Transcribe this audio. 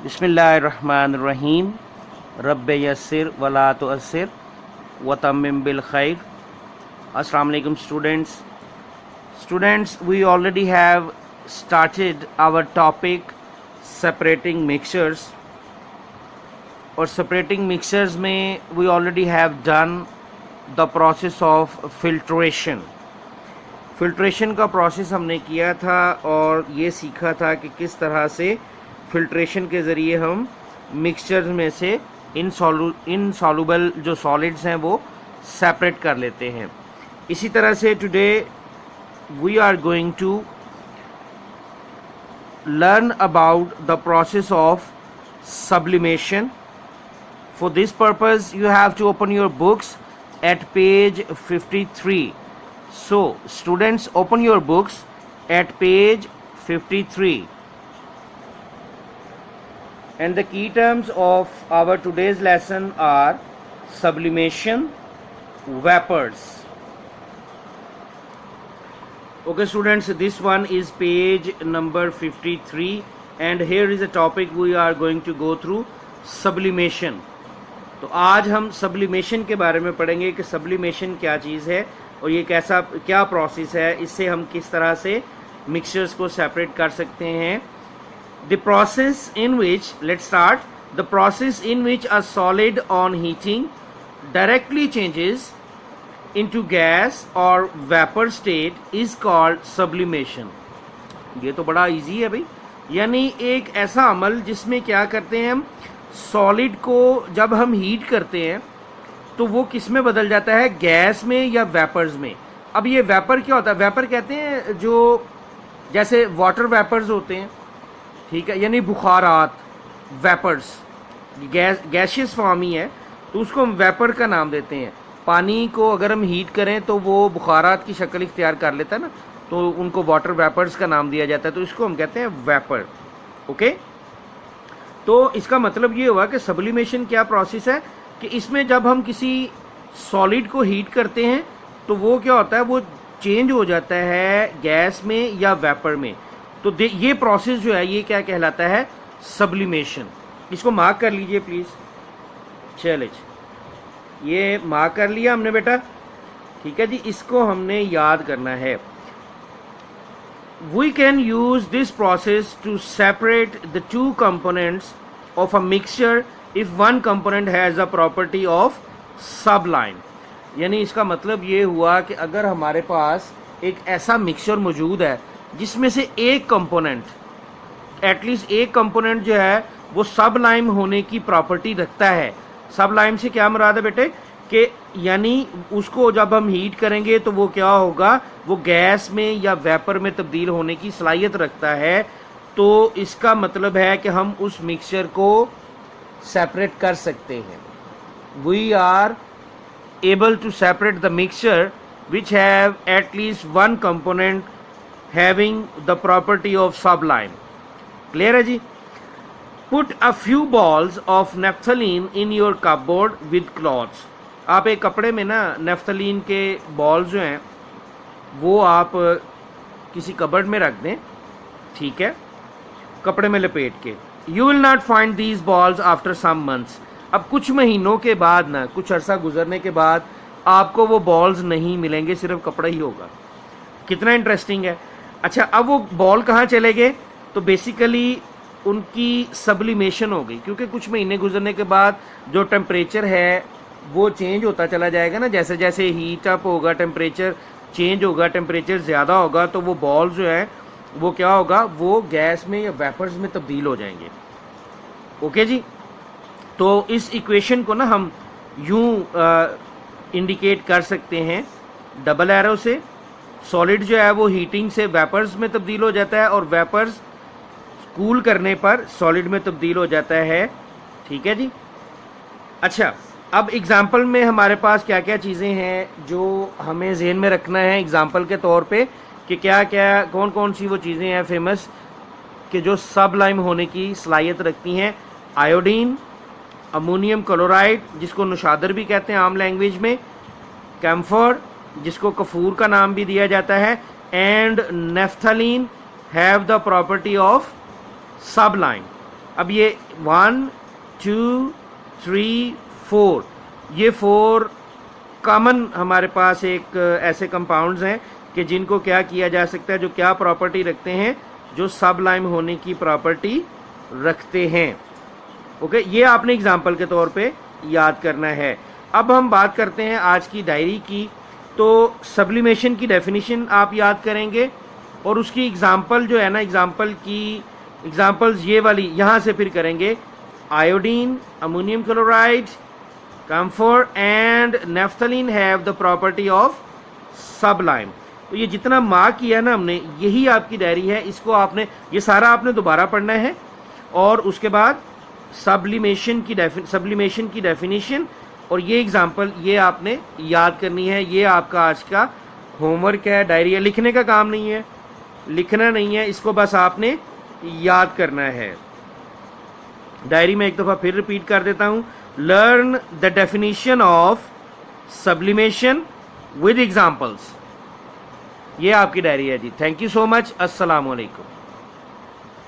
बिस्मिल्लाहिर्रहमानिर्रहीम रब्बे यस्सिर वला तुअस्सिर वतम्मिम बिल खैर। अस्सलाम वालेकुम students, we already have started our topic separating mixtures, और separating mixtures में we already have done the process of filtration. Filtration का प्रोसेस हमने किया था और ये सीखा था कि किस तरह से फिल्ट्रेशन के ज़रिए हम मिक्सचर्स में से इनसॉल्युबल जो सॉलिड्स हैं वो सेपरेट कर लेते हैं। इसी तरह से today we are going to learn about the process of sublimation. For this purpose you have to open your books at page 53. So students, open your books at page 53. And the key terms of our today's lesson are sublimation, vapors. Okay students, this one is page number 53 and here is a topic we are going to go through, sublimation. तो आज हम sublimation के बारे में पढ़ेंगे कि sublimation क्या चीज़ है और ये क्या प्रोसेस है, इससे हम किस तरह से मिक्सचर्स को सेपरेट कर सकते हैं। The process in which, let's start, the process in which a solid on heating directly changes into gas or vapor state is called sublimation. ये तो बड़ा इजी है भाई, यानी एक ऐसा अमल जिसमें क्या करते हैं हम, सॉलिड को जब हम हीट करते हैं तो वो किस में बदल जाता है, गैस में या वेपर्स में। अब ये वेपर क्या होता है, वेपर कहते हैं जो जैसे वाटर वेपर्स होते हैं, ठीक है, यानी बुखारात, वेपर्स, गैशियस फॉर्म ही है तो उसको हम वेपर का नाम देते हैं। पानी को अगर हम हीट करें तो वो बुखारात की शक्ल इख्तियार कर लेता है ना, तो उनको वाटर वेपर्स का नाम दिया जाता है, तो इसको हम कहते हैं वेपर। ओके, तो इसका मतलब ये हुआ कि सब्लिमेशन क्या प्रोसेस है कि इसमें जब हम किसी सॉलिड को हीट करते हैं तो वो क्या होता है, वो चेंज हो जाता है गैस में या वेपर में। तो ये प्रोसेस जो है ये क्या कहलाता है, सब्लिमेशन। इसको मार्क कर लीजिए प्लीज। चलिए, ये मार्क कर लिया हमने बेटा, ठीक है जी, इसको हमने याद करना है। We can use this process to separate the two components of a mixture if one component has a property of sublime. यानी इसका मतलब ये हुआ कि अगर हमारे पास एक ऐसा मिक्सचर मौजूद है जिसमें से एक कंपोनेंट, एटलीस्ट एक कंपोनेंट जो है वो सबलाइम होने की प्रॉपर्टी रखता है। सबलाइम से क्या मुराद है बेटे कि यानी उसको जब हम हीट करेंगे तो वो क्या होगा, वो गैस में या वेपर में तब्दील होने की सलाहियत रखता है। तो इसका मतलब है कि हम उस मिक्सचर को सेपरेट कर सकते हैं। We are able to separate the mixture which have at least one component having the property of sublime. Clear है जी? Put a few balls of naphthalene in your cupboard with cloths. आप एक कपड़े में ना नेफ्थलीन के बॉल्स जो हैं वो आप किसी कबर्ड में रख दें, ठीक है, कपड़े में लपेट के। You will not find these balls after some months. अब कुछ महीनों के बाद ना, कुछ अरसा गुजरने के बाद आपको वो बॉल्स नहीं मिलेंगे, सिर्फ कपड़ा ही होगा। कितना इंटरेस्टिंग है। अच्छा, अब वो बॉल कहाँ चले गए, तो बेसिकली उनकी सब्लिमेशन हो गई, क्योंकि कुछ महीने गुजरने के बाद जो टेम्परेचर है वो चेंज होता चला जाएगा ना, जैसे जैसे हीट अप होगा, टेम्परेचर चेंज होगा, टेम्परेचर ज़्यादा होगा, तो वो बॉल जो है वो क्या होगा, वो गैस में या वेपर्स में तब्दील हो जाएंगे। ओके जी, तो इस इक्वेशन को ना हम यूं इंडिकेट कर सकते हैं डबल एरो से। सॉलिड जो है वो हीटिंग से वेपर्स में तब्दील हो जाता है और वेपर्स कूल करने पर सॉलिड में तब्दील हो जाता है, ठीक है जी। अच्छा, अब एग्जाम्पल में हमारे पास क्या क्या चीज़ें हैं जो हमें जहन में रखना है एग्जाम्पल के तौर पे, कि क्या क्या कौन कौन सी वो चीज़ें हैं फेमस कि जो सबलाइम होने की सलाहियत रखती हैं। आयोडीन, अमोनियम क्लोराइड जिसको नुशादर भी कहते हैं आम लैंग्वेज में, कैम्फर जिसको कफूर का नाम भी दिया जाता है, and naphthalene have the property of Sublime. अब ये 1 2 3 4 ये 4 कॉमन हमारे पास एक ऐसे कंपाउंड्स हैं कि जिनको क्या किया जा सकता है, जो क्या प्रॉपर्टी रखते हैं, जो सबलाइम होने की प्रॉपर्टी रखते हैं। ओके, ये आपने एग्जाम्पल के तौर पे याद करना है। अब हम बात करते हैं आज की डायरी की। तो सब्लिमेशन की डेफिनेशन आप याद करेंगे और उसकी एग्जाम्पल जो है ना, एग्जाम्पल्स ये वाली यहाँ से फिर करेंगे। Iodine, ammonium chloride, camphor and naphthalene have the property of sublime। तो ये जितना मार्क किया ना हमने, यही आपकी डायरी है। इसको आपने, ये सारा आपने दोबारा पढ़ना है और उसके बाद सब्लिमेशन की डेफिनेशन और ये एग्जाम्पल ये आपने याद करनी है। ये आपका आज का होमवर्क है। डायरी है, लिखने का काम नहीं है, लिखना नहीं है, इसको बस आपने याद करना है। डायरी में एक दफ़ा फिर रिपीट कर देता हूँ। Learn the definition of sublimation with examples. ये आपकी डायरी है जी। Thank you so much. अस्सलाम वालेकुम।